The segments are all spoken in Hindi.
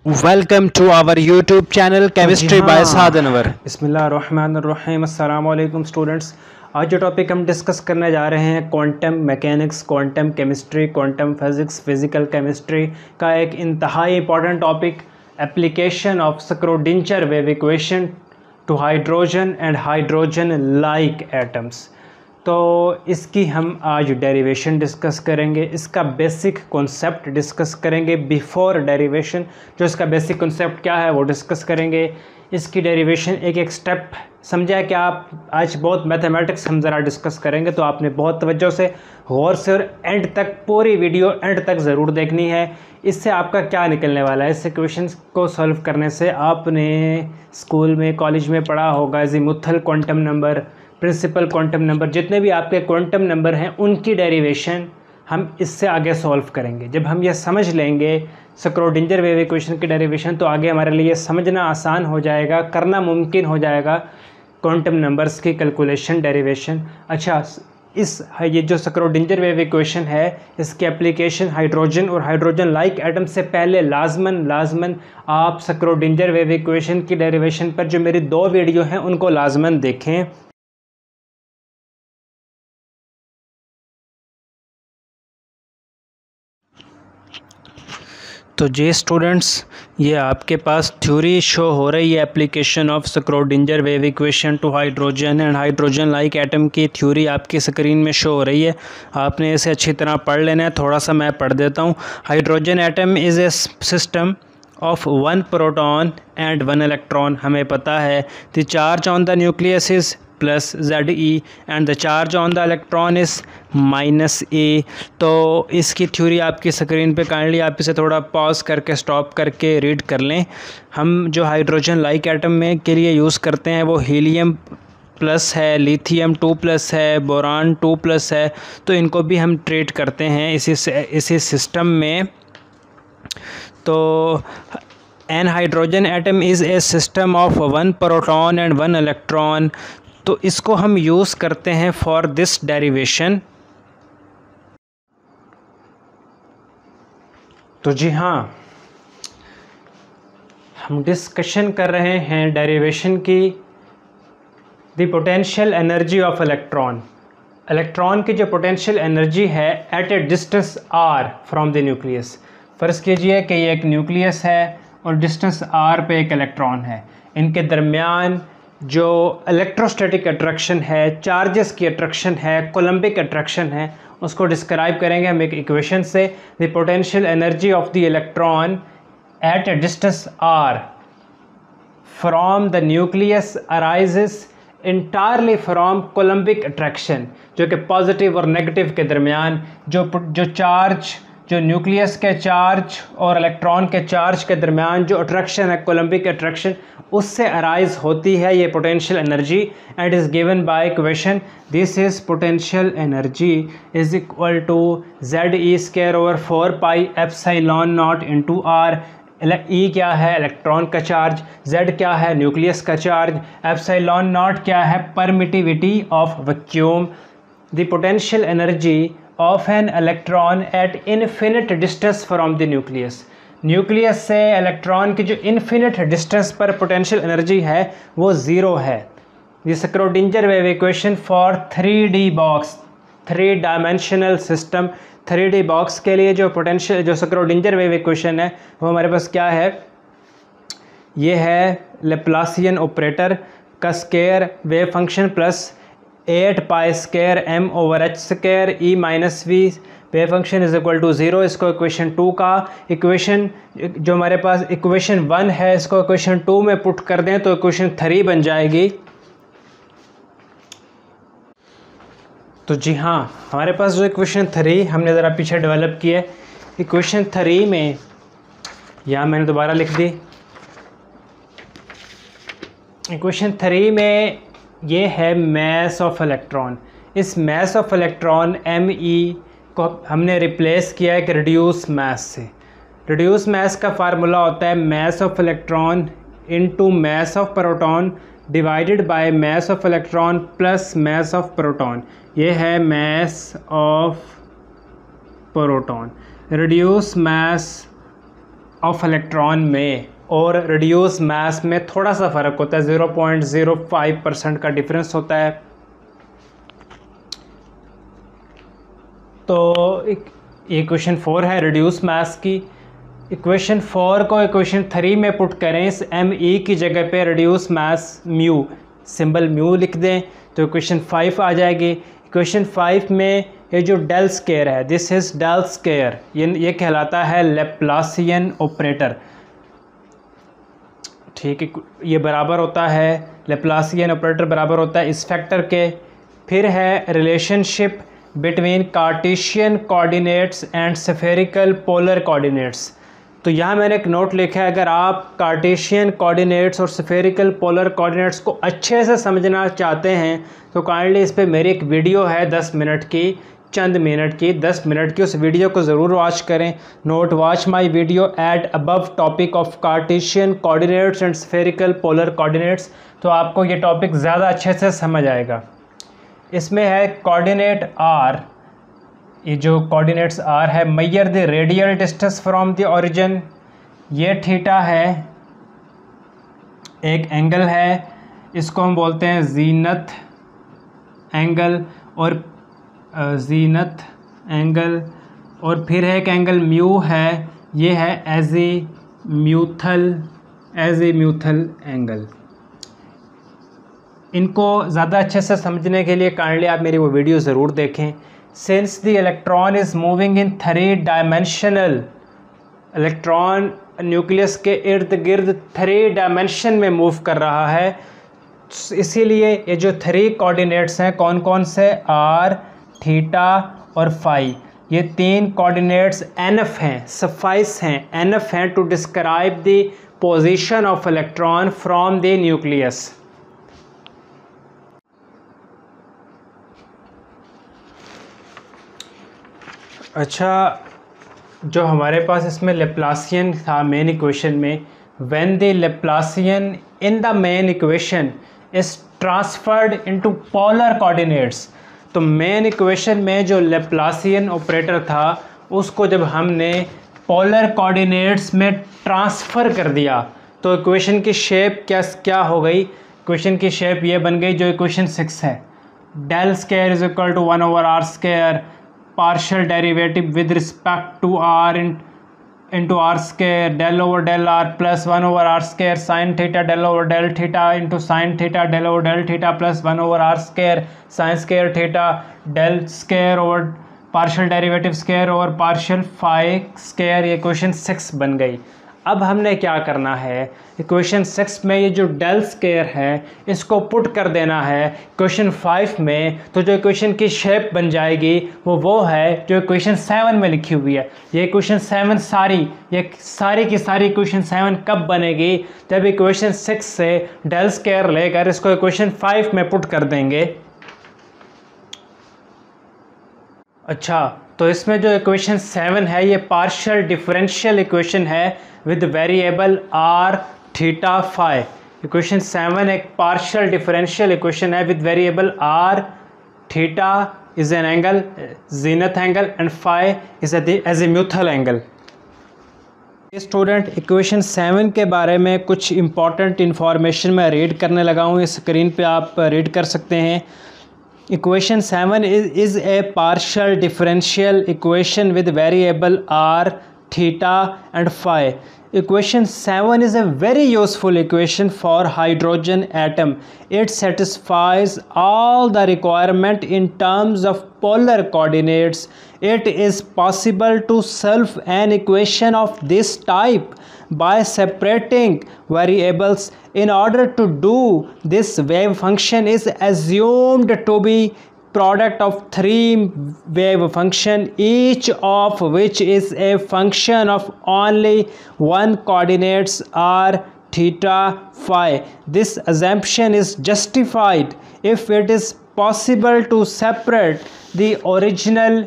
Welcome to our YouTube channel Chemistry by Saad Anwar। बिस्मिल्लाहिर्रहमानिर्रहीम। अस्सलाम वालेकुम स्टूडेंट्स। आज जो टॉपिक हम डिस्कस करने जा रहे हैं quantum mechanics, quantum chemistry, quantum physics, physical chemistry का एक इंतहाई important topic, application of Schrödinger wave equation two hydrogen and hydrogen like atoms. तो इसकी हम आज डेरिवेशन डिस्कस करेंगे, इसका बेसिक कॉन्सेप्ट डिस्कस करेंगे। बिफोर डेरिवेशन जो इसका बेसिक कॉन्सेप्ट क्या है वो डिस्कस करेंगे। इसकी डेरिवेशन एक एक स्टेप समझा कि आप आज बहुत मैथमेटिक्स हम ज़रा डिस्कस करेंगे, तो आपने बहुत तवज्जो से गौर से और एंड तक पूरी वीडियो एंड तक ज़रूर देखनी है। इससे आपका क्या निकलने वाला है, इस इक्वेशन को सॉल्व करने से आपने स्कूल में कॉलेज में पढ़ा होगा azimuthal quantum number, principal quantum number, जितने भी आपके क्वांटम नंबर हैं उनकी डेरिवेशन हम इससे आगे सॉल्व करेंगे। जब हम ये समझ लेंगे स्क्रोडिंजर वेव इक्वेशन की डेरिवेशन, तो आगे हमारे लिए समझना आसान हो जाएगा, करना मुमकिन हो जाएगा क्वांटम नंबर्स की कैलकुलेशन, डेरिवेशन। अच्छा, ये जो स्क्रोडिंजर वेव इक्वेशन है इसकी एप्लीकेशन हाइड्रोजन और हाइड्रोजन लाइक एटम से पहले लाजमन आप स्क्रोडिंजर वेव इक्वेशन की डेरिवेशन पर जो मेरी 2 वीडियो हैं उनको लाजमन देखें। तो जी स्टूडेंट्स, ये आपके पास थ्योरी शो हो रही है, application of Schrödinger wave equation two hydrogen and hydrogen like atom की थ्योरी आपकी स्क्रीन में शो हो रही है। आपने इसे अच्छी तरह पढ़ लेना है। थोड़ा सा मैं पढ़ देता हूँ। Hydrogen atom is a system of 1 proton and 1 electron. हमें पता है the charge on the nucleus is plus ZE and the charge on the electron is -A। तो इसकी थ्योरी आपकी स्क्रीन पे, काइंडली आप इसे थोड़ा पॉज करके स्टॉप करके रीड कर लें। हम जो हाइड्रोजन लाइक एटम में के लिए यूज़ करते हैं वो हीलियम प्लस है, लिथियम 2+ है, बोरान 2+ है, तो इनको भी हम ट्रीट करते हैं इसी सिस्टम में। तो an hydrogen atom is a system of 1 proton and 1 electron. तो इसको हम यूज़ करते हैं फॉर दिस डेरिवेशन। तो जी हाँ, हम डिस्कशन कर रहे हैं डेरिवेशन की। The potential energy of electron, electron की जो पोटेंशियल एनर्जी है at a distance r from the nucleus. फ़र्ज़ कीजिए कि ये एक न्यूक्लियस है और डिस्टेंस r पे एक इलेक्ट्रॉन है। इनके दरमियान जो इलेक्ट्रोस्टैटिक अट्रैक्शन है, चार्जेस की अट्रैक्शन है, कोलम्बिक अट्रैक्शन है, उसको डिस्क्राइब करेंगे हम एक इक्वेशन से। The potential energy of the electron at a distance r from the nucleus arises entirely from coulombic attraction, जो कि पॉजिटिव और नेगेटिव के दरमियान जो चार्ज, जो न्यूक्लियस के चार्ज और इलेक्ट्रॉन के चार्ज के दरमियान जो अट्रैक्शन है, कोलम्बिक अट्रैक्शन, उससे अराइज होती है ये potential energy. And is given by equation this is potential energy is equal to ZE²/4πε0 into R। E क्या है, इलेक्ट्रॉन का चार्ज, Z क्या है, न्यूक्लियस का चार्ज, ε0 क्या है, permittivity of vacuum. The potential energy of an electron at infinite distance from the nucleus. Nucleus से इलेक्ट्रॉन की जो इनफिनिट डिस्टेंस पर पोटेंशियल एनर्जी है वो 0 है। ये Schrodinger wave equation for 3D box, 3 dimensional system. 3D box के लिए जो पोटेंशियल, जो स्क्रोडिंजर वेव इक्वेशन है वो हमारे पास क्या है, ये है लैप्लासियन ऑपरेटर का square wave function plus 8π² m/h² E-v wave function is equal to 0। इसको इक्वेशन 2 का इक्वेशन, जो हमारे पास इक्वेशन 1 है, इसको इक्वेशन 2 में पुट कर दें तो इक्वेशन 3 बन जाएगी। तो जी हाँ, हमारे पास जो इक्वेशन 3 हमने ज़रा पीछे डेवलप की है, इक्वेशन 3 में यहाँ मैंने दोबारा लिख दी। इक्वेशन 3 में ये है मैस ऑफ इलेक्ट्रॉन। इस मैस ऑफ इलेक्ट्रॉन ME को हमने रिप्लेस किया है एक रिड्यूस मैस से। रिड्यूस मैस का फार्मूला होता है mass of electron into mass of proton divided by mass of electron plus mass of proton. ये है mass of proton. Reduce mass of electron में और रिड्यूस मास में थोड़ा सा फ़र्क होता है, 0.05% का डिफरेंस होता है। तो इक्वेशन 4 है रिड्यूस मास की। इक्वेशन 4 को इक्वेशन 3 में पुट करें, इस ME की जगह पे reduce mass mu, symbol mu लिख दें तो इक्वेशन 5 आ जाएगी। इक्वेशन 5 में ये जो डेल स्क्वायर है, दिस इज़ डेल स्क्वायर, ये कहलाता है लैप्लासियन ऑपरेटर। ठीक है, ये बराबर होता है, लैप्लासियन ऑपरेटर बराबर होता है इस फैक्टर के। फिर है relationship between Cartesian coordinates and spherical polar coordinates. तो यहाँ मैंने एक नोट लिखा है, अगर आप कार्टेशियन कोऑर्डिनेट्स और स्फेरिकल पोलर कोऑर्डिनेट्स को अच्छे से समझना चाहते हैं तो काइंडली इस पर मेरी एक वीडियो है 10 मिनट की, चंद मिनट की, 10 मिनट की, उस वीडियो को ज़रूर वॉच करें। Note watch my video at above topic of Cartesian coordinates and spherical polar coordinates, तो आपको ये टॉपिक ज़्यादा अच्छे से समझ आएगा। इसमें है कोऑर्डिनेट R, ये जो कोऑर्डिनेट्स R है, measure the radial distance from the origin, ये थीटा है, एक एंगल है, इसको हम बोलते हैं जीनथ एंगल, और जीनथ एंगल, और फिर है एक एंगल म्यू है, ये है एजीम्यूथल एंगल। इनको ज़्यादा अच्छे से समझने के लिए काइंडली आप मेरी वो वीडियो ज़रूर देखें। Since the electron is moving in 3 dimensional, electron nucleus के इर्द गिर्द 3 डायमेंशन में मूव कर रहा है, इसीलिए ये जो 3 कोऑर्डिनेट्स हैं कौन कौन से, R, थीटा और फाई, ये 3 कोऑर्डिनेट्स एनफ हैं, सफाइस हैं, एनफ हैं to describe the position of electron from the nucleus. अच्छा, जो हमारे पास इसमें लैप्लासियन था मेन इक्वेशन में, when the Laplacian in the main equation is transferred into polar coordinates, तो मेन इक्वेशन में जो लैप्लासियन ऑपरेटर था उसको जब हमने पोलर कोऑर्डिनेट्स में ट्रांसफ़र कर दिया तो इक्वेशन की शेप क्या हो गई, इक्वेशन की शेप ये बन गई जो इक्वेशन 6 है, del square is equal to 1/r square, partial derivative with respect to r into r square, del over del r plus 1/r square sin theta del over del theta into sin theta del over del theta plus 1/r square sin square theta del square over partial derivative square over partial phi square, ये क्वेश्चन 6 बन गई। अब हमने क्या करना है, इक्वेशन 6 में ये जो डेल स्क्वायर है इसको पुट कर देना है इक्वेशन 5 में, तो जो इक्वेशन की शेप बन जाएगी वो है जो इक्वेशन 7 में लिखी हुई है। ये इक्वेशन 7 सारी की सारी इक्वेशन 7 कब बनेगी, जब इक्वेशन 6 से डेल स्क्वायर लेकर इसको इक्वेशन 5 में पुट कर देंगे। अच्छा, तो इसमें जो इक्वेशन 7 है ये पार्शियल डिफरेंशियल इक्वेशन है with variable r theta phi. Equation 7 एक पार्शियल डिफरेंशियल इक्वेशन है with variable r, theta is an angle, zenith angle, and phi is azimuthal angle. Student, equation 7 के बारे में कुछ इंपॉर्टेंट इंफॉर्मेशन मैं रीड करने लगा हूँ, इस स्क्रीन पे आप रीड कर सकते हैं। Equation 7 is a partial differential equation with variable r, theta and phi. Equation 7 is a very useful equation for hydrogen atom. It satisfies all the requirement in terms of polar coordinates. It is possible to solve an equation of this type by separating variables. In order to do this, wave function is assumed to be product of 3 wave function, each of which is a function of only one coordinates r, theta, phi. This assumption is justified if it is possible to separate the original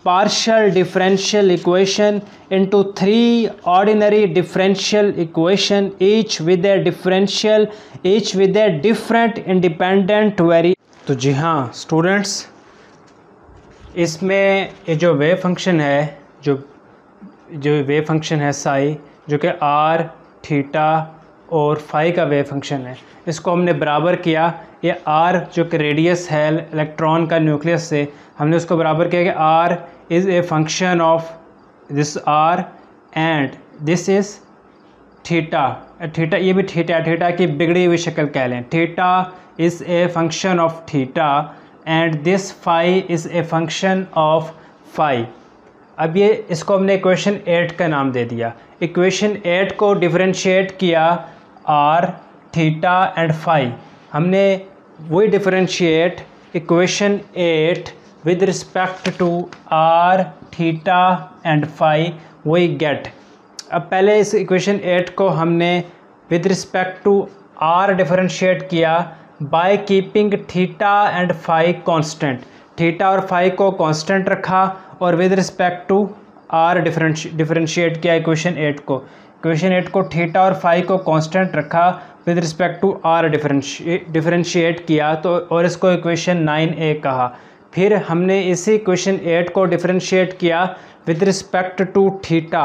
partial differential equation into 3 ordinary differential equation, each with a different independent variable. तो जी हाँ स्टूडेंट्स, इसमें ये जो वेव फंक्शन है, जो जो वेव फंक्शन है साई, जो कि आर, थीटा और फाई का वेव फंक्शन है, इसको हमने बराबर किया। ये आर जो कि रेडियस है इलेक्ट्रॉन का न्यूक्लियस से, हमने उसको बराबर किया कि R is a function of this R and this is theta. Theta ये भी थीटा की बिगड़ी हुई शक्ल कह लें। Theta is a function of theta and this phi is a function of phi. अब ये इसको हमने इक्वेशन 8 का नाम दे दिया। इक्वेशन 8 को डिफरेंशिएट किया आर, थीटा एंड फाई। हमने वही differentiate equation 8 with respect to r, theta and phi, वही गेट। अब पहले इस इक्वेशन 8 को हमने with respect to are differentiate किया by keeping theta and phi constant. Theta और फाई को कांस्टेंट रखा और with respect to are differentiate किया इक्वेशन 8 को। इक्वेशन 8 को थीटा और फाई को कांस्टेंट रखा, with respect to are differentiate किया तो, और इसको इक्वेशन 9a कहा। फिर हमने इसी इक्वेशन 8 को डिफरेंशिएट किया with respect to theta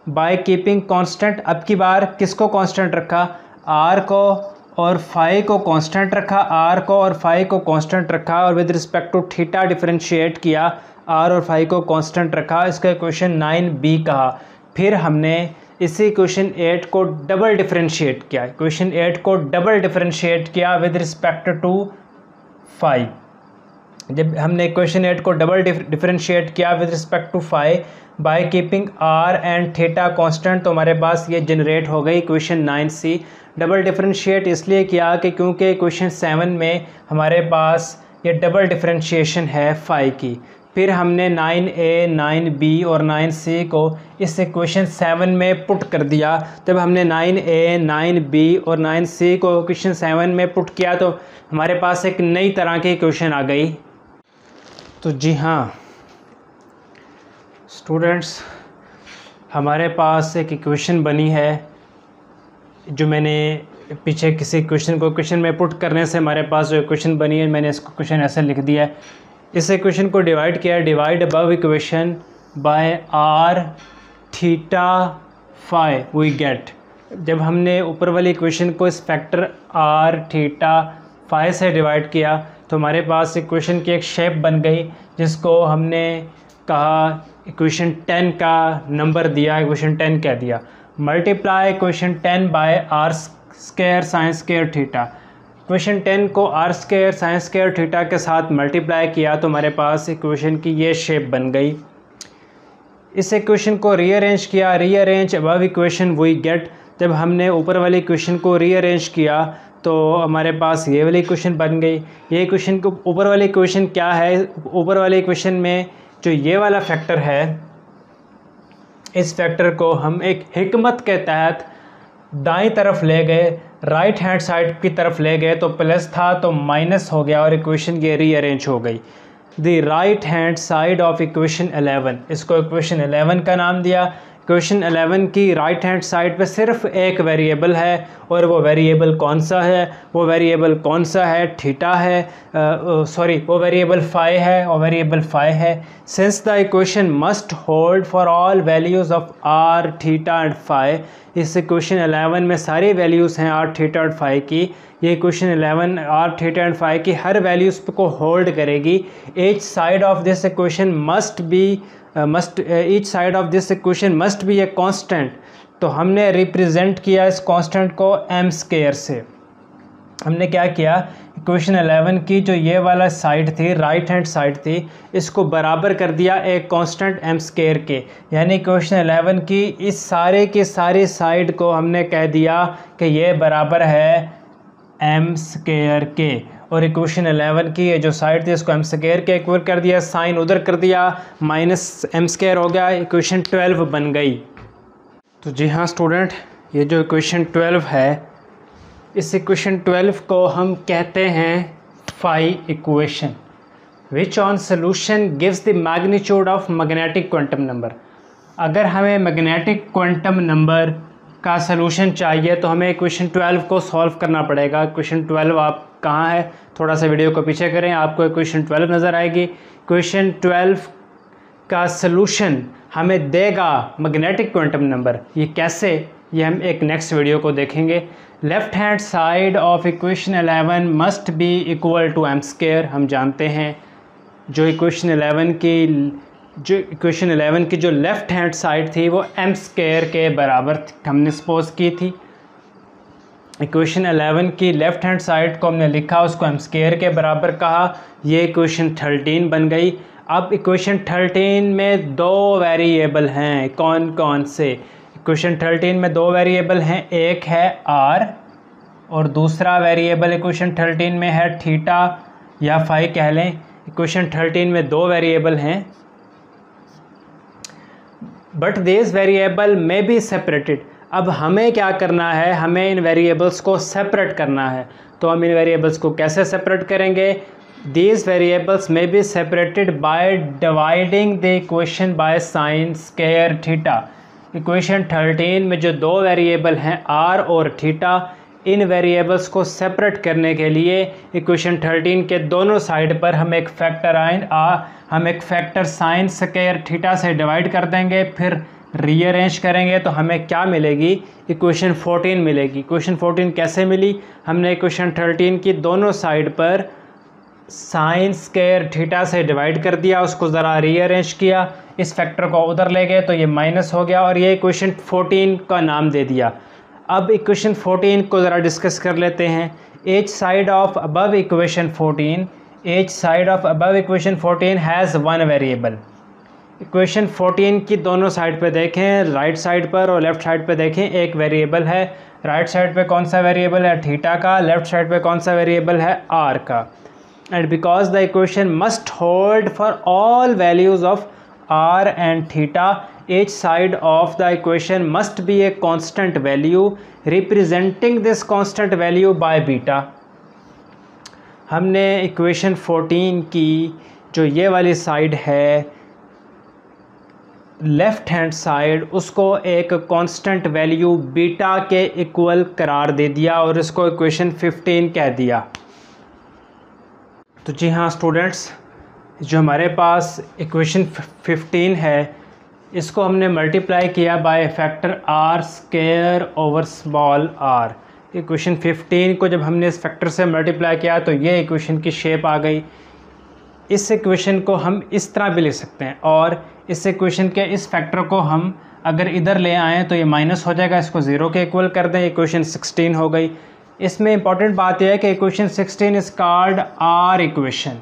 by keeping constant. अब की बार किसको कांस्टेंट रखा? आर को और फाई को कांस्टेंट रखा, आर को और फाई को कांस्टेंट रखा और with respect to theta differentiate किया, आर और फाई को कांस्टेंट रखा, इसका इक्वेशन 9b कहा। फिर हमने इसी इक्वेशन 8 को डबल डिफरेंशिएट किया, इक्वेशन 8 को डबल डिफरेंशिएट किया विद रिस्पेक्ट टू फाई। जब हमने इक्वेशन 8 को डबल डिफरेंशिएट किया with respect to phi by keeping R and theta constant, तो हमारे पास ये जनरेट हो गई इक्वेशन 9c। डबल डिफरेंशिएट इसलिए किया कि क्योंकि इक्वेशन 7 में हमारे पास ये डबल डिफरेंशिएशन है फाई की। फिर हमने 9a, 9b और 9c को इस इक्वेशन 7 में पुट कर दिया। जब हमने 9a, 9b और 9c को इक्वेशन 7 में पुट किया तो हमारे पास एक नई तरह की इक्वेशन आ गई। तो जी हाँ स्टूडेंट्स, हमारे पास एक इक्वेशन बनी है जो मैंने पीछे किसी क्वेश्चन में पुट करने से हमारे पास जो इक्वेशन बनी है, मैंने इसको क्वेश्चन ऐसे लिख दिया है। इस इक्वेशन को डिवाइड किया, divide above equation by R, theta, phi we get. जब हमने ऊपर वाली इक्वेशन को इस फैक्टर आर, थीटा, फाई से डिवाइड किया तो हमारे पास इक्वेशन की एक शेप बन गई जिसको हमने कहा इक्वेशन 10 का नंबर दिया, इक्वेशन 10 कह दिया। Multiply equation 10 by R square sine square theta. Equation 10 को R square sine square theta के साथ मल्टीप्लाई किया तो हमारे पास इक्वेशन की ये शेप बन गई। इस इक्वेशन को रीअरेंज किया, rearrange above equation we get. जब हमने ऊपर वाली इक्वेशन को रीअरेंज किया तो हमारे पास ये वाली इक्वेशन बन गई। ये इक्वेशन को ऊपर वाली इक्वेशन क्या है? ऊपर वाली इक्वेशन में जो ये वाला फैक्टर है, इस फैक्टर को हम एक हिकमत के तहत दाईं तरफ ले गए, राइट हैंड साइड की तरफ ले गए तो प्लस था तो माइनस हो गया और इक्वेशन ये रीअरेंज हो गई। The right hand side of equation 11, इसको इक्वेशन 11 का नाम दिया। इक्वेशन 11 की राइट हैंड साइड पे सिर्फ एक वेरिएबल है और वो वेरिएबल कौन सा है? वो वेरिएबल कौन सा है? थीटा है, वो वेरिएबल फाई है और वेरिएबल फाई है। Since the equation must hold for all values of R, theta and phi, इस इक्वेशन 11 में सारी वैल्यूज़ हैं आर, थीटा और फाई की। ये equation 11 R, theta and phi की हर वैल्यूज़ को होल्ड करेगी। Each side of this equation each side of this equation must be a constant. तो हमने रिप्रेजेंट किया इस कांस्टेंट को m स्क्वायर से। हमने क्या किया, इक्वेशन 11 की जो ये वाला साइड थी, राइट हैंड साइड थी, इसको बराबर कर दिया एक कांस्टेंट m स्क्वायर के। यानी इक्वेशन 11 की इस सारे की सारी साइड को हमने कह दिया कि ये बराबर है m स्क्वायर के। और इक्वेशन 11 की ये जो साइड थी इसको m स्क्वायर के इक्वल कर दिया, साइन उधर कर दिया, माइनस m स्क्वायर हो गया, इक्वेशन 12 बन गई। तो जी हाँ स्टूडेंट, ये जो इक्वेशन 12 है, इस इक्वेशन 12 को हम कहते हैं phi equation, which on solution gives the magnitude of magnetic quantum number. अगर हमें मैग्नेटिक क्वांटम नंबर का सलूशन चाहिए तो हमें इक्वेशन 12 को सॉल्व करना पड़ेगा। इक्वेशन 12 आप कहाँ है, थोड़ा सा वीडियो को पीछे करें, आपको इक्वेशन 12 नज़र आएगी। इक्वेशन 12 का सलूशन हमें देगा मैग्नेटिक क्वांटम नंबर। ये कैसे, ये हम एक नेक्स्ट वीडियो को देखेंगे। Left hand side of equation 11 must be equal to m square. हम जानते हैं जो इक्वेशन 11 की जो लेफ़्ट हैंड साइड थी वो एम स्क्वायर के बराबर हमने सपोज की थी। इक्वेशन 11 की लेफ़्ट हैंड साइड को हमने लिखा, उसको एम स्क्वायर के बराबर कहा। ये इक्वेशन 13 बन गई। अब इक्वेशन 13 में दो वेरिएबल हैं, कौन कौन से? इक्वेशन 13 में दो वेरिएबल हैं, एक है आर और दूसरा वेरिएबल इक्वेशन 13 में है थीटा या फाई कह लें। इक्वेशन 13 में दो वेरिएबल हैं, बट दिस वेरिएबल में बी सेपरेटेड। अब हमें क्या करना है, हमें इन वेरिएबल्स को सेपरेट करना है। तो हम इन वेरिएबल्स को कैसे सेपरेट करेंगे? दीज वेरिएबल्स में be separated by dividing the equation by sine square theta. Equation 13 में जो दो वेरिएबल हैं आर और थीटा, इन वेरिएबल्स को सेपरेट करने के लिए इक्वेशन 13 के दोनों साइड पर हम एक फैक्टर साइन स्क्वायर थीटा से डिवाइड कर देंगे, फिर रीअरेंज करेंगे तो हमें क्या मिलेगी? इक्वेशन 14 मिलेगी। इक्वेशन 14 कैसे मिली? हमने इक्वेशन 13 की दोनों साइड पर साइन स्क्वायर थीटा से डिवाइड कर दिया, उसको ज़रा रीअरेंज किया, इस फैक्टर को उधर ले गए तो ये माइनस हो गया और ये इक्वेशन 14 का नाम दे दिया। अब इक्वेशन 14 को ज़रा डिस्कस कर लेते हैं। each side of above equation 14 has one variable। Equation 14 की दोनों साइड पे देखें, राइट साइड पर और लेफ़्ट साइड पे देखें, एक वेरिएबल है। राइट साइड पे कौन सा वेरिएबल है? थीटा का। लेफ़्ट साइड पे कौन सा वेरिएबल है? आर का। And because the equation must hold for all values of r and theta, each side of the equation must be a constant value, representing this constant value by beta। हमने इक्वेशन 14 की जो ये वाली साइड है, लेफ़्ट हैंड साइड, उसको एक कांस्टेंट वैल्यू बीटा के इक्वल करार दे दिया और इसको इक्वेशन 15 कह दिया। तो जी हाँ स्टूडेंट्स, जो हमारे पास इक्वेशन 15 है, इसको हमने मल्टीप्लाई किया by factor R square over small R. Equation 15 को जब हमने इस फैक्टर से मल्टीप्लाई किया तो ये इक्वेशन की शेप आ गई। इस इक्वेशन को हम इस तरह भी लिख सकते हैं और इस इक्वेशन के इस फैक्टर को हम अगर इधर ले आएँ तो ये माइनस हो जाएगा, इसको ज़ीरो के इक्वल कर दें, इक्वेशन 16 हो गई। इसमें इंपॉर्टेंट बात यह है कि equation 16 is called R equation.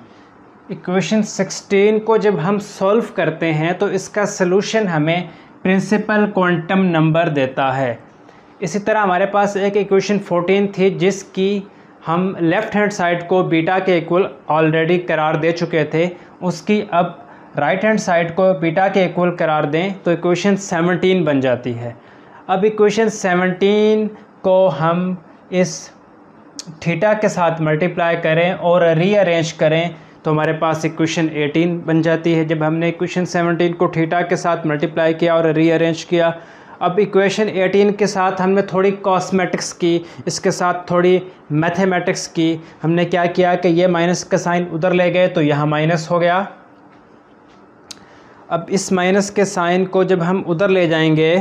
Equation 16 को जब हम सॉल्व करते हैं तो इसका सलूशन हमें प्रिंसिपल क्वांटम नंबर देता है। इसी तरह हमारे पास एक इक्वेशन 14 थी जिसकी हम लेफ़्ट हैंड साइड को बीटा के इक्वल ऑलरेडी करार दे चुके थे, उसकी अब राइट हैंड साइड को बीटा के इक्वल करार दें तो इक्वेशन 17 बन जाती है। अब इक्वेशन 17 को हम इस थीटा के साथ मल्टीप्लाई करें और रीअरेंज करें तो हमारे पास इक्वेशन 18 बन जाती है। जब हमने इक्वेशन 17 को थीटा के साथ मल्टीप्लाई किया और रीअरेंज किया, अब इक्वेशन 18 के साथ हमने थोड़ी कॉस्मेटिक्स की, इसके साथ थोड़ी मैथमेटिक्स की। हमने क्या किया कि ये माइनस का साइन उधर ले गए तो यहाँ माइनस हो गया। अब इस माइनस के साइन को जब हम उधर ले जाएंगे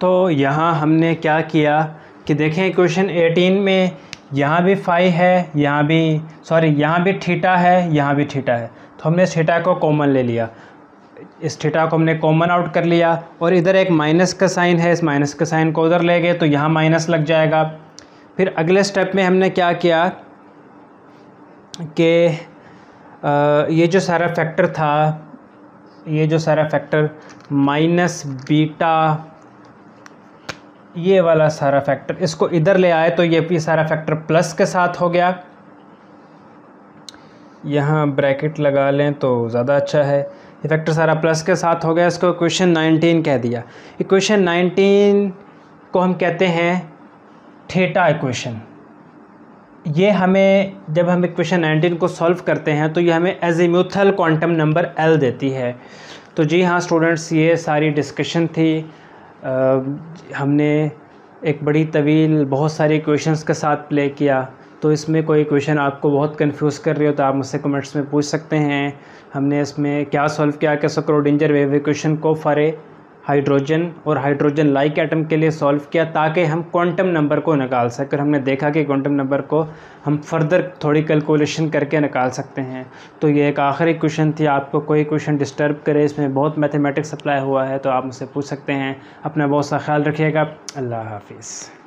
तो यहाँ हमने क्या किया कि देखें इक्वेशन 18 में यहाँ भी फाई है, यहाँ भी थीटा है, यहाँ भी थीटा है, तो हमने इस थीटा को कॉमन ले लिया, इस थीटा को हमने कॉमन आउट कर लिया और इधर एक माइनस का साइन है, इस माइनस का साइन को उधर ले गए तो यहाँ माइनस लग जाएगा। फिर अगले स्टेप में हमने क्या किया कि ये जो सारा फैक्टर था, ये जो सारा फैक्टर माइनस बीटा, ये वाला सारा फैक्टर, इसको इधर ले आए तो ये सारा फैक्टर प्लस के साथ हो गया। यहाँ ब्रैकेट लगा लें तो ज़्यादा अच्छा है। ये फैक्टर सारा प्लस के साथ हो गया, इसको इक्वेशन 19 कह दिया। इक्वेशन 19 को हम कहते हैं थीटा इक्वेशन। ये हमें जब हम इक्वेशन 19 को सॉल्व करते हैं तो ये हमें एजीमुथल क्वांटम नंबर L देती है। तो जी हाँ स्टूडेंट्स, ये सारी डिस्कशन थी। हमने एक बड़ी तवील बहुत सारी इक्वेशंस के साथ प्ले किया। तो इसमें कोई क्वेश्चन आपको बहुत कंफ्यूज कर रही हो तो आप मुझसे कमेंट्स में पूछ सकते हैं। हमने इसमें क्या सॉल्व किया कि स्क्रोडिंजर वेव इक्वेशन को फॉर ए हाइड्रोजन और हाइड्रोजन लाइक एटम के लिए सॉल्व किया ताकि हम क्वांटम नंबर को निकाल सकें। हमने देखा कि क्वांटम नंबर को हम फर्दर थोड़ी कैलकुलेशन करके निकाल सकते हैं। तो ये एक आखिरी क्वेश्चन थी। आपको कोई क्वेश्चन डिस्टर्ब करे, इसमें बहुत मैथमेटिक्स अप्लाई हुआ है, तो आप मुझसे पूछ सकते हैं। अपना बहुत सा ख्याल रखिएगा। अल्लाह हाफिज़।